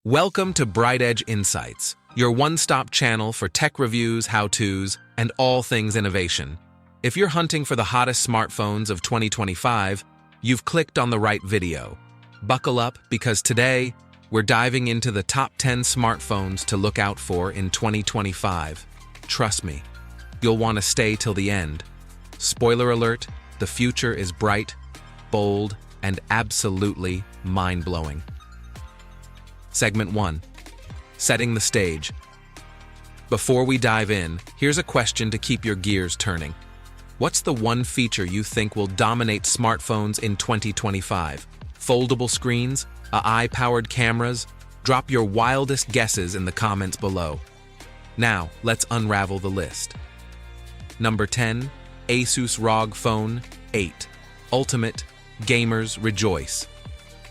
Welcome to Bright Edge Insights, your one-stop channel for tech reviews, how-tos, and all things innovation. If you're hunting for the hottest smartphones of 2025, you've clicked on the right video. Buckle up because today, we're diving into the top 10 smartphones to look out for in 2025. Trust me, you'll want to stay till the end. Spoiler alert, the future is bright, bold, and absolutely mind-blowing. Segment 1. Setting the stage. Before we dive in, here's a question to keep your gears turning. What's the one feature you think will dominate smartphones in 2025? Foldable screens? AI-powered cameras? Drop your wildest guesses in the comments below. Now, let's unravel the list. Number 10. Asus ROG Phone 8. Ultimate. Gamers rejoice.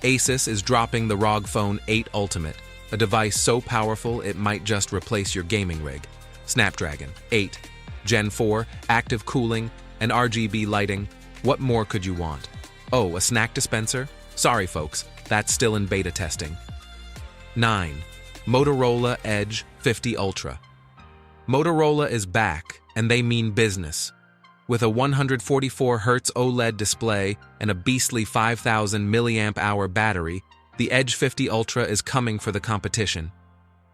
Asus is dropping the ROG Phone 8 Ultimate, a device so powerful it might just replace your gaming rig. Snapdragon 8, Gen 4, active cooling, and RGB lighting. What more could you want? Oh, a snack dispenser? Sorry folks, that's still in beta testing. 9. Motorola Edge 50 Ultra. Motorola is back, and they mean business. With a 144Hz OLED display and a beastly 5,000 mAh battery, the Edge 50 Ultra is coming for the competition.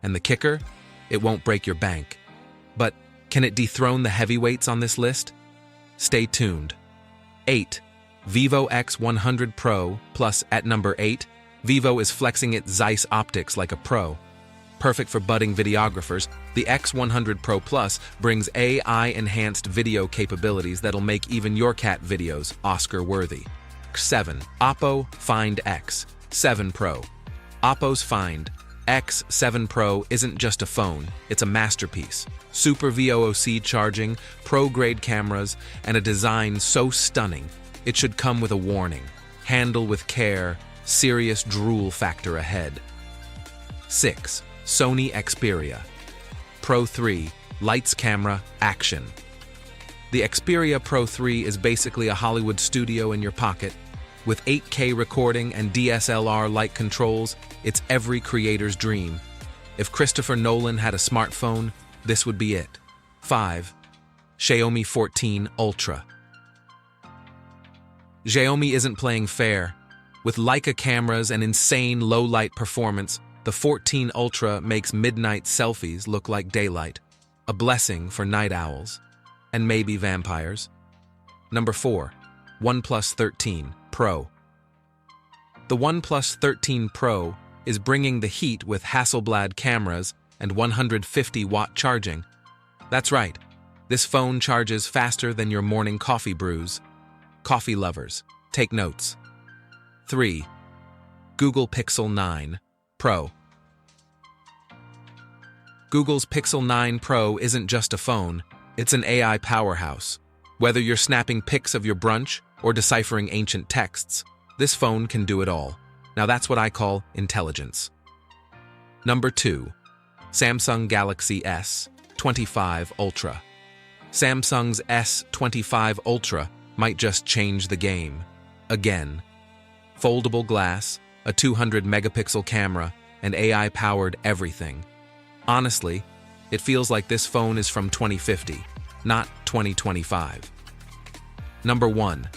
And the kicker? It won't break your bank. But can it dethrone the heavyweights on this list? Stay tuned. 8. Vivo X100 Pro Plus. At number 8, Vivo is flexing its Zeiss optics like a pro. Perfect for budding videographers, the X100 Pro Plus brings AI-enhanced video capabilities that'll make even your cat videos Oscar-worthy. 7. Oppo Find X7 Pro. Oppo's Find X7 Pro isn't just a phone, it's a masterpiece. Super VOOC charging, pro-grade cameras, and a design so stunning, it should come with a warning. Handle with care, serious drool factor ahead. 6. Sony Xperia Pro 3 Lights Camera Action. The Xperia Pro 3 is basically a Hollywood studio in your pocket. With 8K recording and DSLR light controls, it's every creator's dream. If Christopher Nolan had a smartphone, this would be it. 5. Xiaomi 14 Ultra. Xiaomi isn't playing fair. With Leica cameras and insane low-light performance, the 14 Ultra makes midnight selfies look like daylight, a blessing for night owls, and maybe vampires. Number 4. OnePlus 13 Pro. The OnePlus 13 Pro is bringing the heat with Hasselblad cameras and 150-watt charging. That's right, this phone charges faster than your morning coffee brews. Coffee lovers, take notes. 3. Google Pixel 9 Pro. Google's Pixel 9 Pro isn't just a phone, it's an AI powerhouse. Whether you're snapping pics of your brunch or deciphering ancient texts, this phone can do it all. Now that's what I call intelligence. Number 2. Samsung Galaxy S25 Ultra. Samsung's S25 Ultra might just change the game. Again. Foldable glass, a 200-megapixel camera, and AI-powered everything. Honestly, it feels like this phone is from 2050, not 2025. Number 1.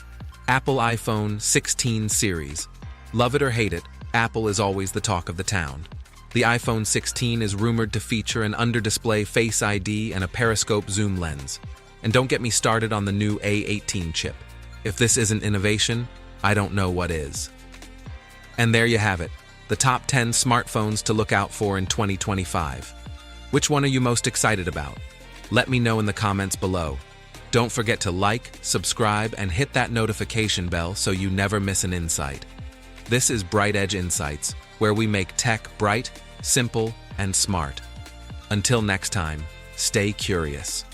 Apple iPhone 16 series. Love it or hate it, Apple is always the talk of the town. The iPhone 16 is rumored to feature an under-display Face ID and a periscope zoom lens. And don't get me started on the new A18 chip. If this isn't innovation, I don't know what is. And there you have it, the top 10 smartphones to look out for in 2025. Which one are you most excited about? Let me know in the comments below. Don't forget to like, subscribe, and hit that notification bell so you never miss an insight. This is Bright Edge Insights, where we make tech bright, simple, and smart. Until next time, stay curious.